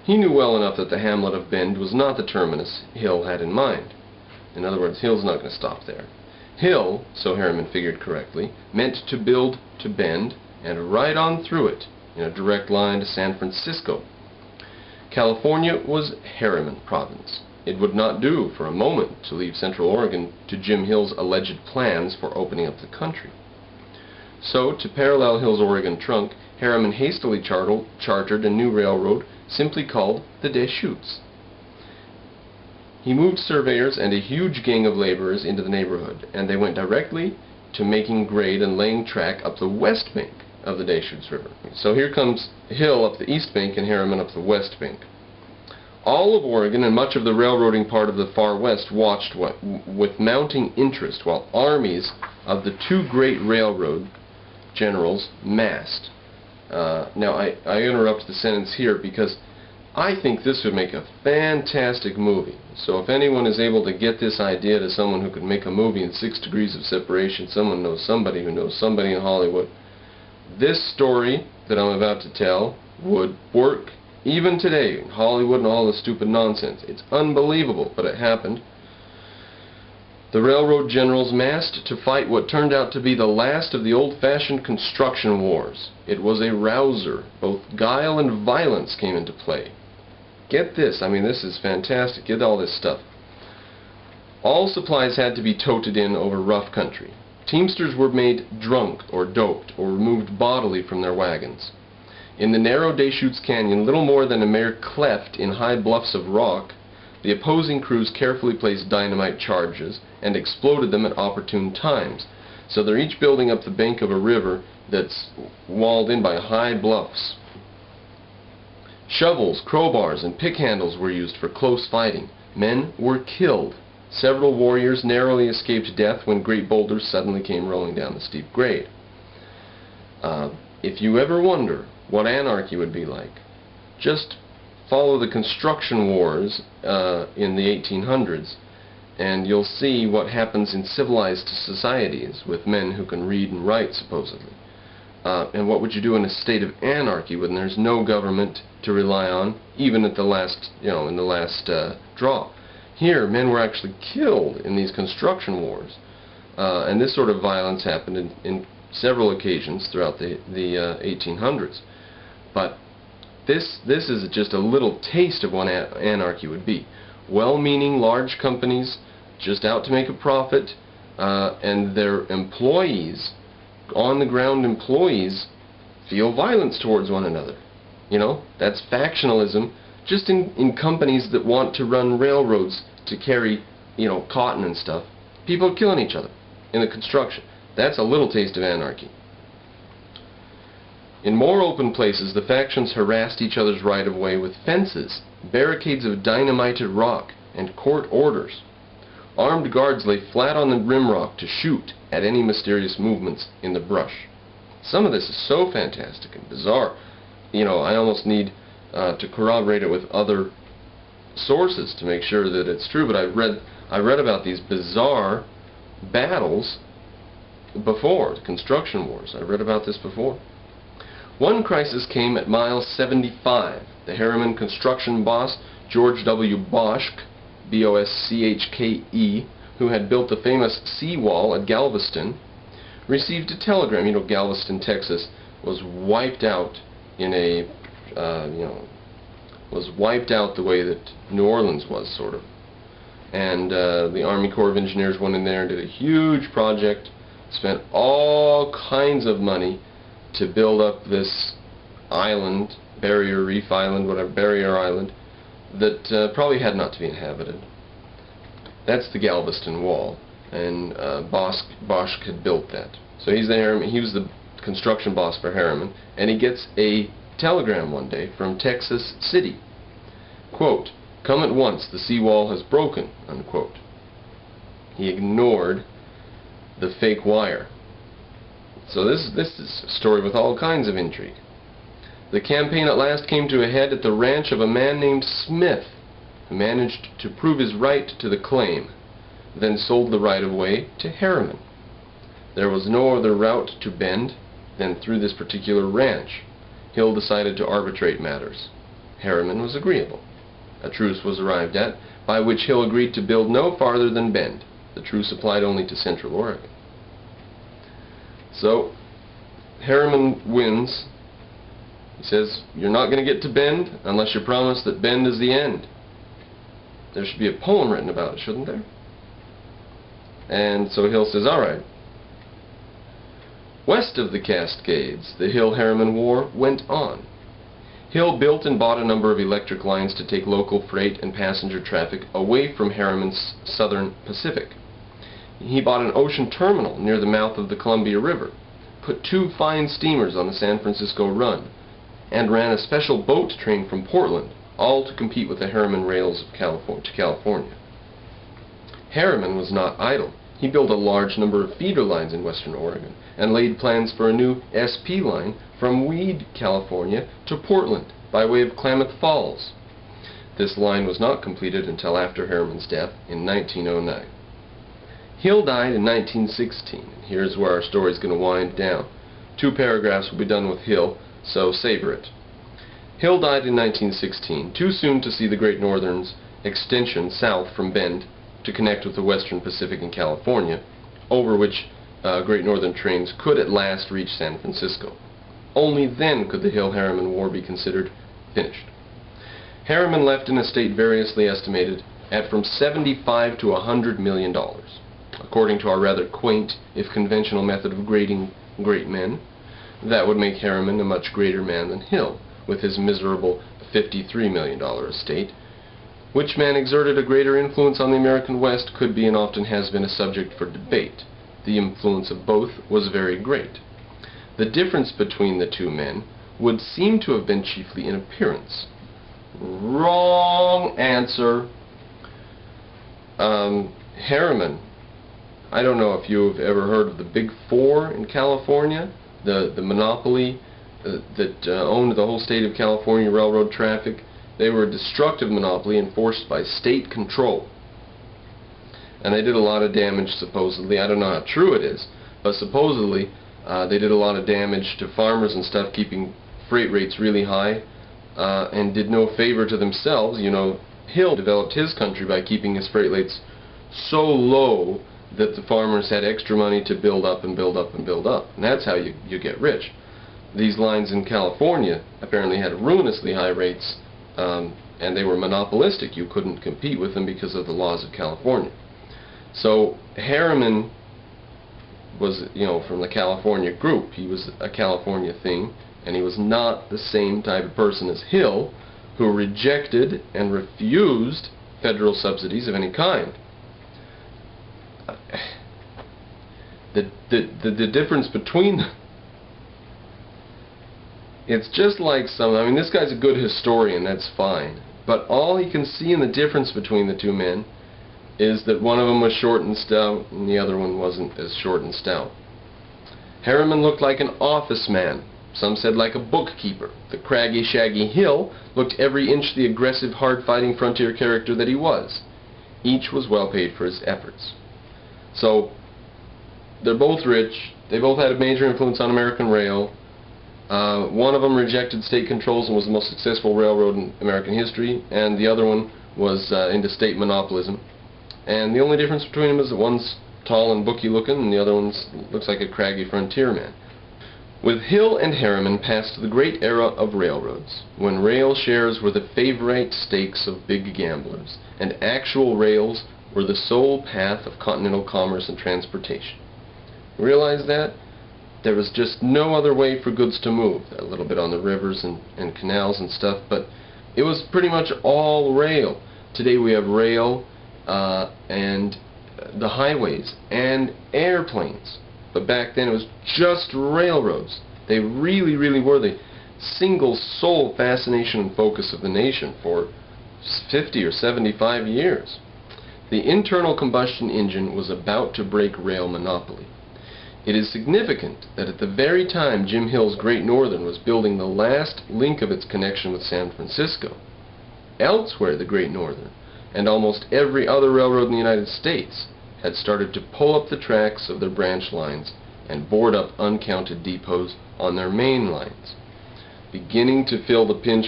He knew well enough that the hamlet of Bend was not the terminus Hill had in mind. In other words, Hill's not going to stop there. Hill, so Harriman figured correctly, meant to build to Bend and right on through it in a direct line to San Francisco. California was Harriman province. It would not do for a moment to leave Central Oregon to Jim Hill's alleged plans for opening up the country. So, to parallel Hill's Oregon trunk, Harriman hastily chartered a new railroad simply called the Deschutes. He moved surveyors and a huge gang of laborers into the neighborhood, and they went directly to making grade and laying track up the west bank of the Deschutes River. So here comes Hill up the east bank and Harriman up the west bank. All of Oregon and much of the railroading part of the far west watched with mounting interest while armies of the two great railroad generals massed. Now I interrupt the sentence here because I think this would make a fantastic movie. So if anyone is able to get this idea to someone who could make a movie in 6 degrees of separation, someone knows somebody who knows somebody in Hollywood, this story that I'm about to tell would work even today in Hollywood and all the stupid nonsense. It's unbelievable, but it happened. The railroad generals massed to fight what turned out to be the last of the old-fashioned construction wars. It was a rouser. Both guile and violence came into play. Get this, I mean, this is fantastic. Get all this stuff. All supplies had to be toted in over rough country. Teamsters were made drunk or doped or removed bodily from their wagons. In the narrow Deschutes Canyon, little more than a mere cleft in high bluffs of rock, the opposing crews carefully placed dynamite charges and exploded them at opportune times. So they're each building up the bank of a river that's walled in by high bluffs. Shovels, crowbars, and pick handles were used for close fighting. Men were killed. Several warriors narrowly escaped death when great boulders suddenly came rolling down the steep grade. If you ever wonder what anarchy would be like, just follow the construction wars in the 1800s and you'll see what happens in civilized societies with men who can read and write, supposedly. And what would you do in a state of anarchy when there's no government to rely on, even at the last, in the last draw? Here, men were actually killed in these construction wars, and this sort of violence happened in several occasions throughout the 1800s. But this is just a little taste of what anarchy would be. Well-meaning large companies just out to make a profit, and their employees, on-the-ground employees, feel violence towards one another. That's factionalism, just in companies that want to run railroads to carry, cotton and stuff. People are killing each other in the construction. That's a little taste of anarchy. In more open places, the factions harassed each other's right-of-way with fences, barricades of dynamited rock, and court orders. Armed guards lay flat on the rimrock to shoot at any mysterious movements in the brush. Some of this is so fantastic and bizarre. I almost need to corroborate it with other sources to make sure that it's true, but I read about these bizarre battles before, the construction wars. I read about this before. One crisis came at mile 75. The Harriman construction boss, George W. Boschke, B-O-S-C-H-K-E, who had built the famous seawall at Galveston, received a telegram. Galveston, Texas, was wiped out in a, was wiped out the way that New Orleans was, sort of. And the Army Corps of Engineers went in there and did a huge project, spent all kinds of money to build up this island, barrier reef island, whatever, barrier island, that probably had not to be inhabited. That's the Galveston Wall, and Boschke had built that. So he's there. He was the construction boss for Harriman, and he gets a telegram one day from Texas City. Quote, "Come at once, the seawall has broken," unquote. He ignored the fake wire. So this is a story with all kinds of intrigue. The campaign at last came to a head at the ranch of a man named Smith, who managed to prove his right to the claim, then sold the right-of-way to Harriman. There was no other route to Bend than through this particular ranch. Hill decided to arbitrate matters. Harriman was agreeable. A truce was arrived at, by which Hill agreed to build no farther than Bend. The truce applied only to Central Oregon. So, Harriman wins. He says, you're not going to get to Bend unless you promise that Bend is the end. There should be a poem written about it, shouldn't there? And so Hill says, alright. West of the Cascades, the Hill-Harriman War went on. Hill built and bought a number of electric lines to take local freight and passenger traffic away from Harriman's southern Pacific. He bought an ocean terminal near the mouth of the Columbia River, put 2 fine steamers on the San Francisco run, and ran a special boat train from Portland, all to compete with the Harriman rails of California. Harriman was not idle. He built a large number of feeder lines in western Oregon and laid plans for a new SP line from Weed, California to Portland by way of Klamath Falls. This line was not completed until after Harriman's death in 1909. Hill died in 1916, and here's where our story is going to wind down. 2 paragraphs will be done with Hill, so savor it. Hill died in 1916, too soon to see the Great Northern's extension south from Bend to connect with the Western Pacific and California, over which Great Northern trains could at last reach San Francisco. Only then could the Hill-Harriman War be considered finished. Harriman left an estate variously estimated at from $75 to $100 million. According to our rather quaint, if conventional method of grading great men, that would make Harriman a much greater man than Hill, with his miserable $53 million estate. Which man exerted a greater influence on the American West could be and often has been a subject for debate. The influence of both was very great. The difference between the 2 men would seem to have been chiefly in appearance. Wrong answer. Harriman, I don't know if you've ever heard of the Big Four in California, the monopoly that owned the whole state of California railroad traffic. They were a destructive monopoly enforced by state control. And they did a lot of damage, supposedly. I don't know how true it is, but supposedly they did a lot of damage to farmers and stuff, keeping freight rates really high, and did no favor to themselves. You know, Hill developed his country by keeping his freight rates so low that the farmers had extra money to build up and build up and build up. And that's how you get rich. These lines in California apparently had ruinously high rates, and they were monopolistic. You couldn't compete with them because of the laws of California. So Harriman was, you know, from the California group. He was a California thing, and he was not the same type of person as Hill, who rejected and refused federal subsidies of any kind. The difference between them, it's just like I mean, this guy's a good historian, that's fine, but all he can see in the difference between the 2 men is that one of them was short and stout and the other one wasn't as short and stout. Harriman looked like an office man. Some said like a bookkeeper. The craggy, shaggy Hill looked every inch the aggressive, hard-fighting frontier character that he was. Each was well paid for his efforts. So, they're both rich. They both had a major influence on American rail. One of them rejected state controls and was the most successful railroad in American history, and the other one was into state monopolism. And the only difference between them is that one's tall and booky looking, and the other one looks like a craggy frontier man. With Hill and Harriman passed the great era of railroads, when rail shares were the favorite stakes of big gamblers, and actual rails were the sole path of continental commerce and transportation. Realize that? There was just no other way for goods to move. A little bit on the rivers and canals and stuff, but it was pretty much all rail. Today we have rail and the highways and airplanes. But back then it was just railroads. They really, really were the single sole fascination and focus of the nation for 50 or 75 years. The internal combustion engine was about to break rail monopoly. It is significant that at the very time Jim Hill's Great Northern was building the last link of its connection with San Francisco, elsewhere the Great Northern, and almost every other railroad in the United States, had started to pull up the tracks of their branch lines and board up uncounted depots on their main lines, beginning to feel the pinch